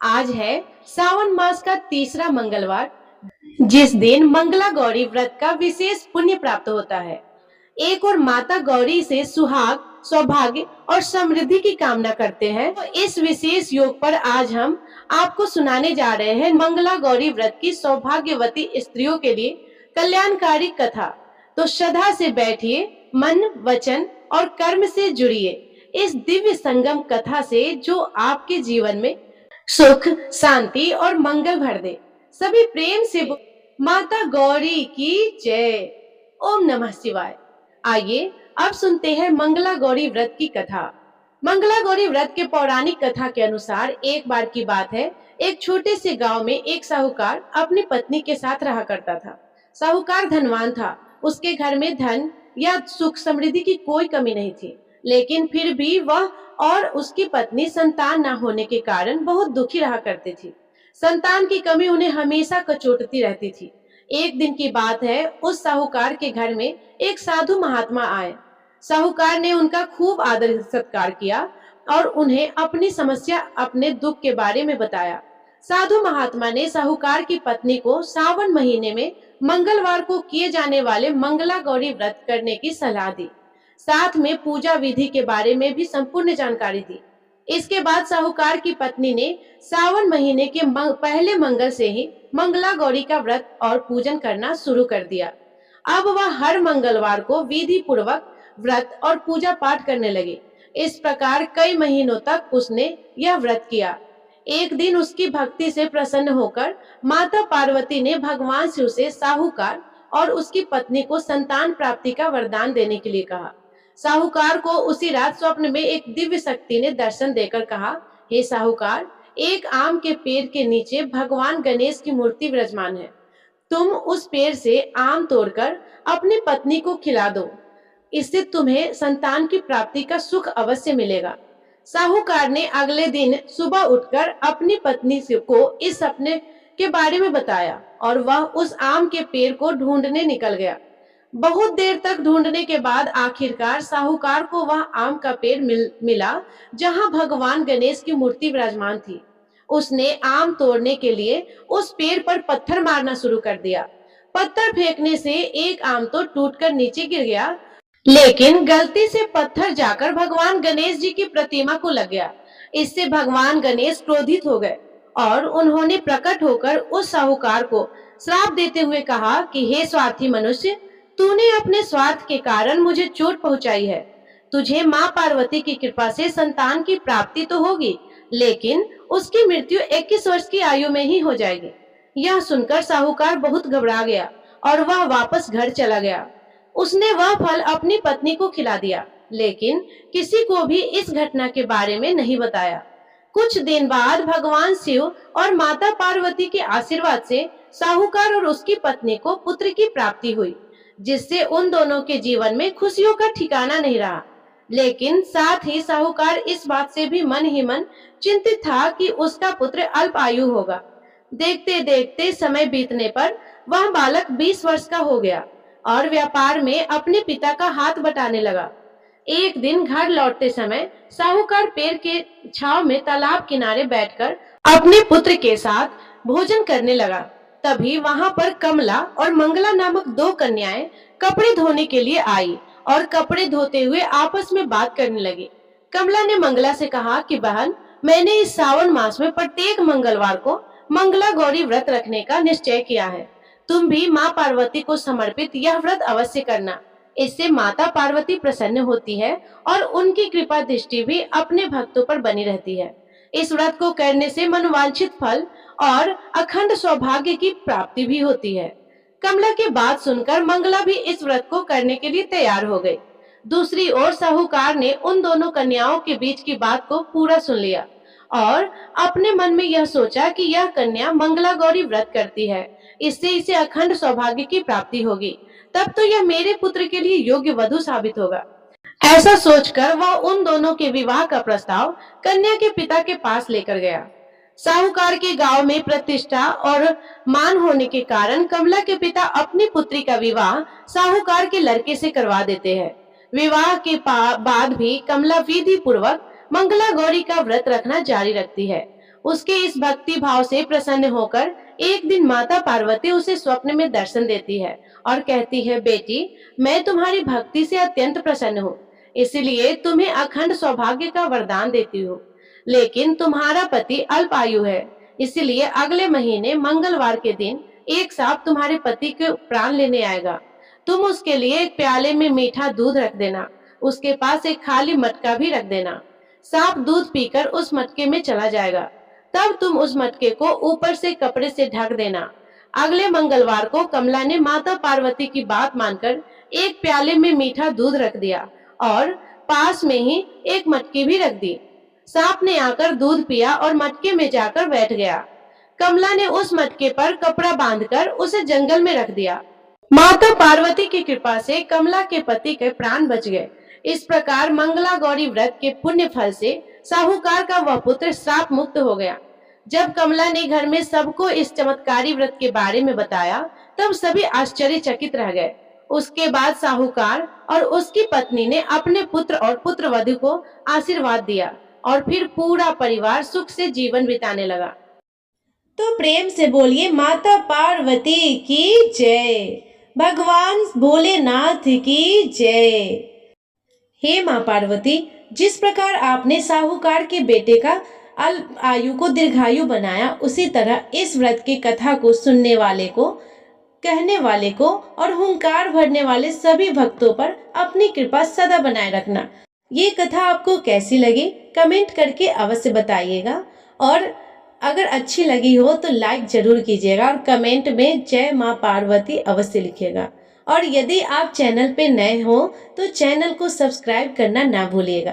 आज है सावन मास का तीसरा मंगलवार, जिस दिन मंगला गौरी व्रत का विशेष पुण्य प्राप्त होता है। एक और माता गौरी से सुहाग, सौभाग्य और समृद्धि की कामना करते हैं। तो इस विशेष योग पर आज हम आपको सुनाने जा रहे हैं मंगला गौरी व्रत की सौभाग्यवती स्त्रियों के लिए कल्याणकारी कथा। तो श्रद्धा से बैठिए, मन, वचन और कर्म से जुड़िए इस दिव्य संगम कथा से, जो आपके जीवन में सुख, शांति और मंगल भर दे। सभी प्रेम से माता गौरी की जय। ओम नमः शिवाय। आइए अब सुनते हैं मंगला गौरी व्रत की कथा। मंगला गौरी व्रत के पौराणिक कथा के अनुसार एक बार की बात है, एक छोटे से गांव में एक साहूकार अपनी पत्नी के साथ रहा करता था। साहूकार धनवान था, उसके घर में धन या सुख समृद्धि की कोई कमी नहीं थी, लेकिन फिर भी वह और उसकी पत्नी संतान न होने के कारण बहुत दुखी रहा करती थी। संतान की कमी उन्हें हमेशा कचोटती रहती थी। एक दिन की बात है, उस साहूकार के घर में एक साधु महात्मा आए। साहूकार ने उनका खूब आदर सत्कार किया और उन्हें अपनी समस्या, अपने दुख के बारे में बताया। साधु महात्मा ने साहूकार की पत्नी को सावन महीने में मंगलवार को किए जाने वाले मंगला गौरी व्रत करने की सलाह दी। साथ में पूजा विधि के बारे में भी संपूर्ण जानकारी दी। इसके बाद साहूकार की पत्नी ने सावन महीने के पहले मंगल से ही मंगला गौरी का व्रत और पूजन करना शुरू कर दिया। अब वह हर मंगलवार को विधि पूर्वक व्रत और पूजा पाठ करने लगी। इस प्रकार कई महीनों तक उसने यह व्रत किया। एक दिन उसकी भक्ति से प्रसन्न होकर माता पार्वती ने भगवान शिव से साहूकार और उसकी पत्नी को संतान प्राप्ति का वरदान देने के लिए कहा। साहूकार को उसी रात स्वप्न में एक दिव्य शक्ति ने दर्शन देकर कहा, हे साहूकार, एक आम के पेड़ के नीचे भगवान गणेश की मूर्ति विराजमान है। तुम उस पेड़ से आम तोड़कर अपनी पत्नी को खिला दो, इससे तुम्हें संतान की प्राप्ति का सुख अवश्य मिलेगा। साहूकार ने अगले दिन सुबह उठकर अपनी पत्नी को इस सपने के बारे में बताया और वह उस आम के पेड़ को ढूंढने निकल गया। बहुत देर तक ढूंढने के बाद आखिरकार साहूकार को वह आम का पेड़ मिला जहां भगवान गणेश की मूर्ति विराजमान थी। उसने आम तोड़ने के लिए उस पेड़ पर पत्थर मारना शुरू कर दिया। पत्थर फेंकने से एक आम तो टूटकर नीचे गिर गया, लेकिन गलती से पत्थर जाकर भगवान गणेश जी की प्रतिमा को लग गया। इससे भगवान गणेश क्रोधित हो गए और उन्होंने प्रकट होकर उस साहूकार को श्राप देते हुए कहा कि हे स्वार्थी मनुष्य, तूने अपने स्वार्थ के कारण मुझे चोट पहुंचाई है। तुझे माँ पार्वती की कृपा से संतान की प्राप्ति तो होगी, लेकिन उसकी मृत्यु 21 वर्ष की आयु में ही हो जाएगी। यह सुनकर साहूकार बहुत घबरा गया और वह वापस घर चला गया। उसने वह फल अपनी पत्नी को खिला दिया, लेकिन किसी को भी इस घटना के बारे में नहीं बताया। कुछ दिन बाद भगवान शिव और माता पार्वती के आशीर्वाद से साहूकार और उसकी पत्नी को पुत्र की प्राप्ति हुई, जिससे उन दोनों के जीवन में खुशियों का ठिकाना नहीं रहा। लेकिन साथ ही साहूकार इस बात से भी मन ही मन चिंतित था कि उसका पुत्र अल्प आयु होगा। देखते देखते समय बीतने पर वह बालक 20 वर्ष का हो गया और व्यापार में अपने पिता का हाथ बटाने लगा। एक दिन घर लौटते समय साहूकार पेड़ के छांव में तालाब किनारे बैठकर अपने पुत्र के साथ भोजन करने लगा। तभी वहां पर कमला और मंगला नामक दो कन्याएं कपड़े धोने के लिए आई और कपड़े धोते हुए आपस में बात करने लगी। कमला ने मंगला से कहा कि बहन, मैंने इस सावन मास में प्रत्येक मंगलवार को मंगला गौरी व्रत रखने का निश्चय किया है। तुम भी माँ पार्वती को समर्पित यह व्रत अवश्य करना। इससे माता पार्वती प्रसन्न होती है और उनकी कृपा दृष्टि भी अपने भक्तों पर बनी रहती है। इस व्रत को करने से मनोवांछित फल और अखंड सौभाग्य की प्राप्ति भी होती है। कमला की बात सुनकर मंगला भी इस व्रत को करने के लिए तैयार हो गई। दूसरी ओर साहूकार ने उन दोनों कन्याओं के बीच की बात को पूरा सुन लिया और अपने मन में यह सोचा कि यह कन्या मंगला गौरी व्रत करती है, इससे इसे अखंड सौभाग्य की प्राप्ति होगी, तब तो यह मेरे पुत्र के लिए योग्य वधू साबित होगा। ऐसा सोचकर वह उन दोनों के विवाह का प्रस्ताव कन्या के पिता के पास लेकर गया। साहूकार के गांव में प्रतिष्ठा और मान होने के कारण कमला के पिता अपनी पुत्री का विवाह साहूकार के लड़के से करवा देते हैं। विवाह के बाद भी कमला विधि पूर्वक मंगला गौरी का व्रत रखना जारी रखती है। उसके इस भक्ति भाव से प्रसन्न होकर एक दिन माता पार्वती उसे स्वप्न में दर्शन देती है और कहती है, बेटी, मैं तुम्हारी भक्ति से अत्यंत प्रसन्न हूँ, इसलिए तुम्हें अखंड सौभाग्य का वरदान देती हूँ। लेकिन तुम्हारा पति अल्प आयु है, इसलिए अगले महीने मंगलवार के दिन एक सांप तुम्हारे पति के प्राण लेने आएगा। तुम उसके लिए एक प्याले में मीठा दूध रख देना, उसके पास एक खाली मटका भी रख देना। सांप दूध पीकर उस मटके में चला जाएगा, तब तुम उस मटके को ऊपर से कपड़े से ढक देना। अगले मंगलवार को कमला ने माता पार्वती की बात मानकर एक प्याले में मीठा दूध रख दिया और पास में ही एक मटकी भी रख दी। सांप ने आकर दूध पिया और मटके में जाकर बैठ गया। कमला ने उस मटके पर कपड़ा बांधकर उसे जंगल में रख दिया। माता पार्वती की कृपा से कमला के पति के प्राण बच गए। इस प्रकार मंगला गौरी व्रत के पुण्य फल से साहूकार का वह पुत्र श्राप मुक्त हो गया। जब कमला ने घर में सबको इस चमत्कारी व्रत के बारे में बताया, तब सभी आश्चर्यचकित रह गए। उसके बाद साहूकार और उसकी पत्नी ने अपने पुत्र और पुत्रवधू को आशीर्वाद दिया और फिर पूरा परिवार सुख से जीवन बिताने लगा। तो प्रेम से बोलिए माता पार्वती की जय, भगवान भोलेनाथ की जय। हे माँ पार्वती, जिस प्रकार आपने साहूकार के बेटे का अल्प आयु को दीर्घायु बनाया, उसी तरह इस व्रत की कथा को सुनने वाले को, कहने वाले को और हुंकार भरने वाले सभी भक्तों पर अपनी कृपा सदा बनाए रखना। ये कथा आपको कैसी लगी कमेंट करके अवश्य बताइएगा, और अगर अच्छी लगी हो तो लाइक जरूर कीजिएगा और कमेंट में जय माँ पार्वती अवश्य लिखिएगा। और यदि आप चैनल पे नए हो तो चैनल को सब्सक्राइब करना ना भूलिएगा।